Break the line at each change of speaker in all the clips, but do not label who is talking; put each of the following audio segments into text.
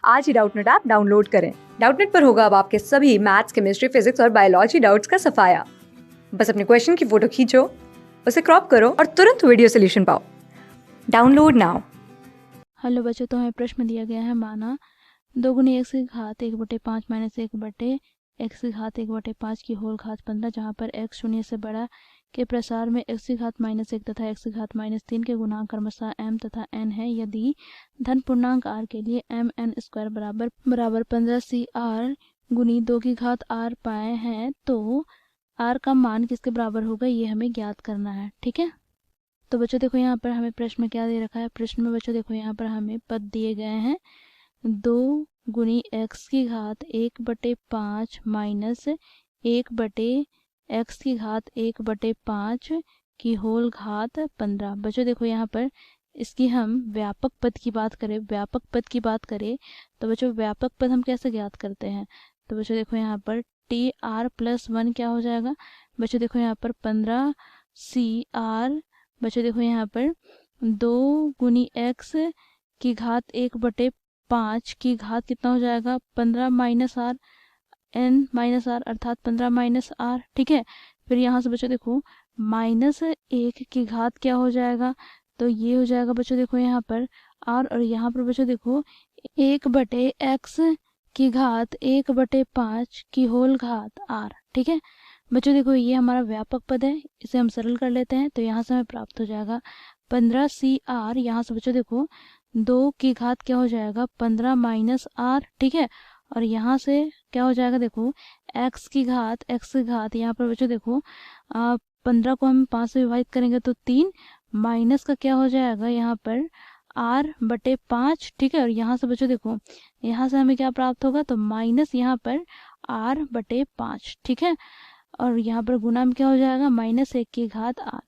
आज ही Doubtnut app download करें। Doubtnut पर होगा अब आपके सभी मैथ्स, केमिस्ट्री, फिजिक्स और बायोलॉजी डाउट्स का सफाया। बस अपने क्वेश्चन की फोटो खींचो, उसे क्रॉप करो और तुरंत वीडियो सोल्यूशन पाओ। Download now.
हेलो बच्चों, तो हमें प्रश्न दिया गया है, माना 2 गुनी एक्स की घात 1/5 माइनस 1/x की घात 1/5 की होल घात 15, जहाँ पर x शून्य से बड़ा के प्रसार में x की घात -1 तथा x की घात -3 के गुणांक क्रमशः m तथा n है। यदि धन पूर्णांक r के लिए mn² बराबर 15cr गुनी 2 की घात r पाए हैं, तो r का मान किसके बराबर होगा, ये हमें ज्ञात करना है। ठीक है, तो बच्चों देखो यहाँ पर हमें प्रश्न में क्या दे रखा है। प्रश्न में बच्चों देखो यहाँ पर हमें पद दिए गए हैं 2 गुनी x की घात 1/5 माइनस 1/x की घात 1/5 की होल घात 15। बच्चों देखो यहाँ पर इसकी हम व्यापक पद की बात करें तो बच्चों व्यापक पद हम कैसे ज्ञात करते हैं। तो बच्चों देखो यहाँ पर TR+1 क्या हो जाएगा। बच्चों देखो यहाँ पर 15CR। बच्चों देखो यहाँ पर 2 गुनी x की घात 1/5 की घात कितना हो जाएगा 15 minus r n minus r अर्थात 15 माइनस r। ठीक है, फिर यहाँ से बच्चों देखो -1 की घात क्या हो जाएगा, तो ये हो जाएगा बच्चों देखो यहाँ पर r, और यहाँ पर बच्चों देखो 1/x की घात 1/5 की होल घात r। ठीक है बच्चों देखो ये हमारा व्यापक पद है, इसे हम सरल कर लेते हैं तो यहाँ से हमें प्राप्त हो जाएगा 15CR। यहाँ से बच्चों देखो 2 की घात क्या हो जाएगा 15 माइनस r। ठीक है, और यहाँ से क्या हो जाएगा देखो x की घात यहाँ पर बच्चों देखो 15 को हम 5 से विभाजित करेंगे तो 3 माइनस का क्या हो जाएगा यहाँ पर r/5। ठीक है, और यहाँ से बच्चों देखो यहाँ से हमें क्या प्राप्त होगा, तो माइनस यहाँ पर r/5। ठीक है, और यहाँ पर गुना में क्या हो जाएगा -1 की घात r।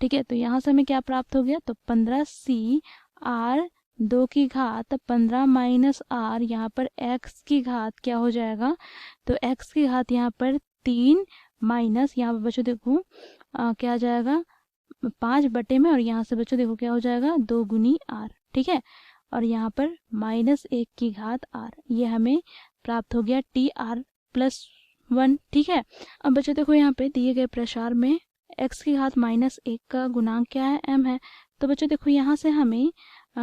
ठीक है, तो यहाँ से हमें क्या प्राप्त हो गया, तो 15CR 2 की घात 15 माइनस r, यहाँ पर x की घात क्या हो जाएगा, तो x की घात यहाँ पर 3 माइनस यहाँ पर बच्चों देखो क्या आ जाएगा 5 में, और यहाँ से बच्चों देखो क्या हो जाएगा 2 गुनी r। ठीक है, और यहाँ पर -1 की घात r, ये हमें प्राप्त हो गया TR+1। ठीक है, अब बच्चों देखो यहाँ पे दिए गए प्रसार में x की घात -1 का गुणांक क्या है, m है। तो बच्चों देखो यहाँ से हमें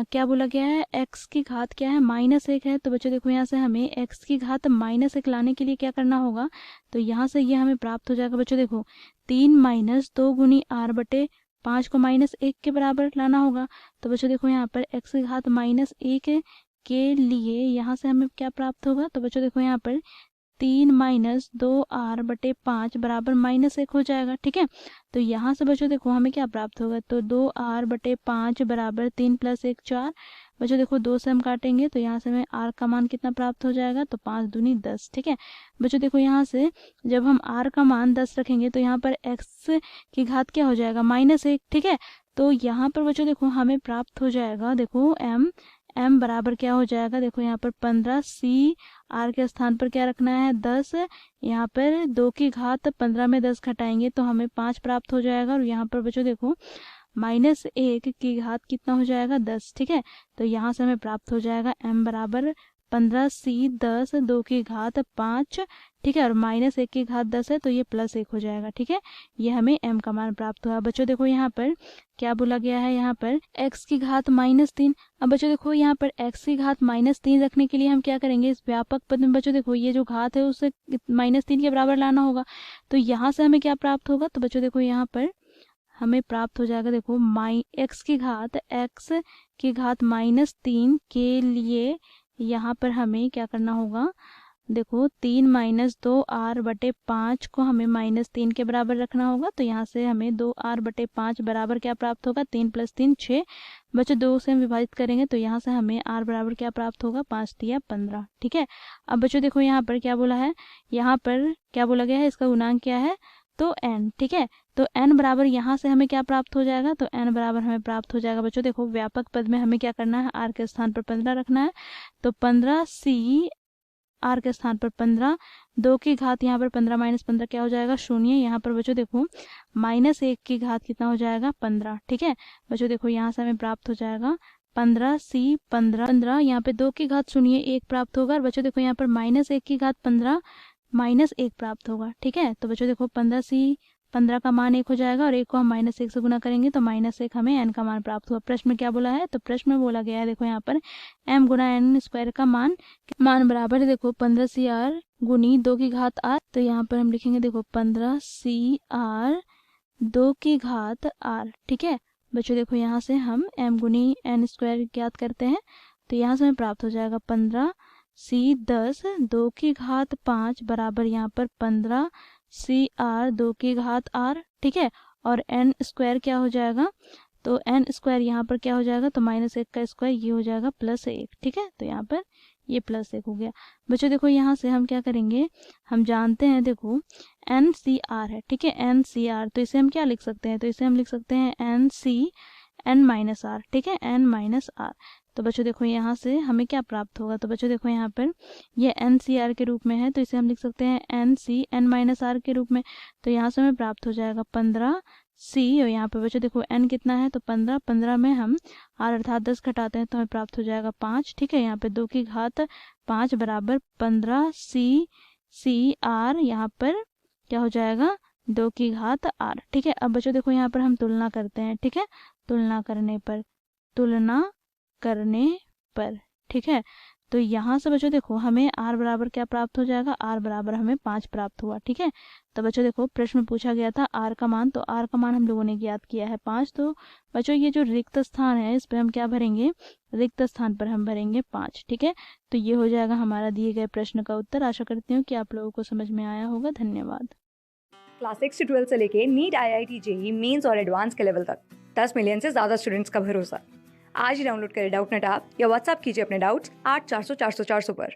क्या बोला गया है, x की घात क्या है -1 है। तो बच्चों देखो यहाँ से हमें x की घात -1 लाने के लिए क्या करना होगा, तो यहाँ से ये हमें प्राप्त हो जाएगा बच्चों देखो 3 माइनस 2 गुनी r/5 को -1 के बराबर लाना होगा। तो बच्चों देखो यहाँ पर x की घात -1 के लिए यहाँ से हमें क्या प्राप्त होगा, तो बच्चों देखो यहाँ पर 3 माइनस 2r/5 बराबर -1 हो जाएगा। ठीक है, तो यहाँ से बच्चों देखो हमें क्या प्राप्त होगा, तो 2r/5 बराबर 3 + 1 4। बच्चों देखो 2 से हम काटेंगे तो यहाँ से हमें r का मान कितना प्राप्त हो जाएगा, तो 5 दूनी 10। ठीक है बच्चों देखो यहाँ से जब हम r का मान 10 रखेंगे तो यहाँ पर x की घात क्या हो जाएगा -1। ठीक है, तो यहाँ पर बच्चों देखो हमें प्राप्त हो जाएगा, देखो m बराबर क्या हो जाएगा, देखो यहाँ पर 15CR के स्थान पर क्या रखना है 10। यहाँ पर 2 की घात 15 में 10 घटाएंगे तो हमें 5 प्राप्त हो जाएगा, और यहाँ पर बच्चों देखो -1 की घात कितना हो जाएगा 10। ठीक है, तो यहाँ से हमें प्राप्त हो जाएगा m बराबर 15C10 2 की घात 5। ठीक है, और -1 की घात 10 है तो ये +1 हो जाएगा। ठीक है, ये हमें m का मान प्राप्त हुआ। बच्चों देखो यहाँ पर क्या बोला गया है, यहाँ पर x की घात -3। अब बच्चों देखो यहाँ पर x की घात -3 रखने के लिए हम क्या करेंगे, इस व्यापक पद में बच्चों देखो ये जो घात है उसे -3 के बराबर लाना होगा। तो यहाँ से हमें क्या प्राप्त होगा, तो बच्चों देखो यहाँ पर हमें प्राप्त हो जाएगा, देखो x की घात -3 के लिए यहाँ पर हमें क्या करना होगा, देखो 3 माइनस 2r/5 को हमें -3 के बराबर रखना होगा। तो यहाँ से हमें 2r/5 बराबर क्या प्राप्त होगा, 3 + 3 6। बच्चों 2 से हम विभाजित करेंगे तो यहाँ से हमें r बराबर क्या प्राप्त होगा 5 × 15। ठीक है, अब बच्चों देखो यहाँ पर क्या बोला है, यहाँ पर क्या बोला गया है, इसका गुणांक क्या है, तो n। ठीक है, तो n बराबर यहाँ से हमें क्या प्राप्त हो जाएगा, तो n बराबर हमें प्राप्त हो जाएगा बच्चों देखो व्यापक पद में हमें क्या करना है, r के स्थान पर 15 रखना है। तो 15C r के स्थान पर 15, 2 की घात यहाँ पर 15 माइनस 15 क्या हो जाएगा 0। यहाँ पर बच्चों देखो -1 की घात कितना हो जाएगा 15। ठीक है बच्चों देखो यहाँ से हमें प्राप्त हो जाएगा 15 यहाँ पे 2 की घात शून्य 1 प्राप्त होगा। और बच्चों देखो यहाँ पर -1 की घात 15 -1 प्राप्त होगा। ठीक है, तो बच्चों देखो 15 का मान 1 हो जाएगा और 1 को हम -1 से गुना करेंगे तो -1 हमें n का मान प्राप्त हुआ। प्रश्न में क्या बोला है, तो प्रश्न में बोला गया है देखो यहाँ पर m गुना n स्क्वायर का मान बराबर है देखो 15 CR गुनी 2 की घात r। तो यहाँ पर हम लिखेंगे देखो 15 CR 2 की घात r। ठीक है बच्चों, देखो यहाँ से हम m गुनी n स्क्वायर ज्ञात करते हैं तो यहाँ से हमें प्राप्त हो जाएगा 15 C 10 2 की घात 5 बराबर यहाँ पर 15 CR 2 की घात r। ठीक है, और n स्क्वायर क्या हो जाएगा, तो n स्क्वायर यहाँ पर क्या हो जाएगा, तो -1 का स्क्वायर ये हो जाएगा +1। ठीक है, तो यहाँ पर ये +1 हो गया। बच्चों देखो यहाँ से हम क्या करेंगे, हम जानते हैं देखो NCR है। ठीक है, NCR, तो इसे हम क्या लिख सकते हैं, तो इसे हम लिख सकते हैं NC n-r। ठीक है, n-r। तो बच्चों देखो यहाँ से हमें क्या प्राप्त होगा, तो बच्चों देखो यहाँ पर ये NCR के रूप में है तो इसे हम लिख सकते हैं NC n-r के रूप में। तो यहाँ से हमें प्राप्त हो जाएगा 15 C, और यहाँ पे बच्चों देखो n कितना है, तो 15 में हम r अर्थात 10 घटाते हैं तो हमें प्राप्त हो जाएगा 5। ठीक है, यहाँ पे 2 की घात 5 बराबर 15 CR यहाँ पर क्या हो जाएगा 2 की घात r। ठीक है, अब बच्चों देखो यहाँ पर हम तुलना करते हैं। ठीक है, तुलना करने पर ठीक है, तो यहाँ से बच्चों देखो हमें r बराबर क्या प्राप्त हो जाएगा, r बराबर हमें 5 प्राप्त हुआ। ठीक है, तो बच्चों देखो प्रश्न में पूछा गया था r का मान, तो r का मान हम लोगों ने ज्ञात किया है 5। तो बच्चों ये जो रिक्त स्थान है इस पर हम क्या भरेंगे, रिक्त स्थान पर हम भरेंगे 5। ठीक है, तो ये हो जाएगा हमारा दिए गए प्रश्न का उत्तर। आशा करती हूँ कि आप लोगों को समझ में आया होगा। धन्यवाद।
क्लास 6 से 12 से लेके नीट, IIT, JEE मेंस और एडवांस के लेवल तक 10 मिलियन से ज़्यादा स्टूडेंट्स का भरोसा। आज ही डाउनलोड करें डाउटनेट ऐप या व्हाट्सएप कीजिए अपने डाउट्स 8400 400 400 पर।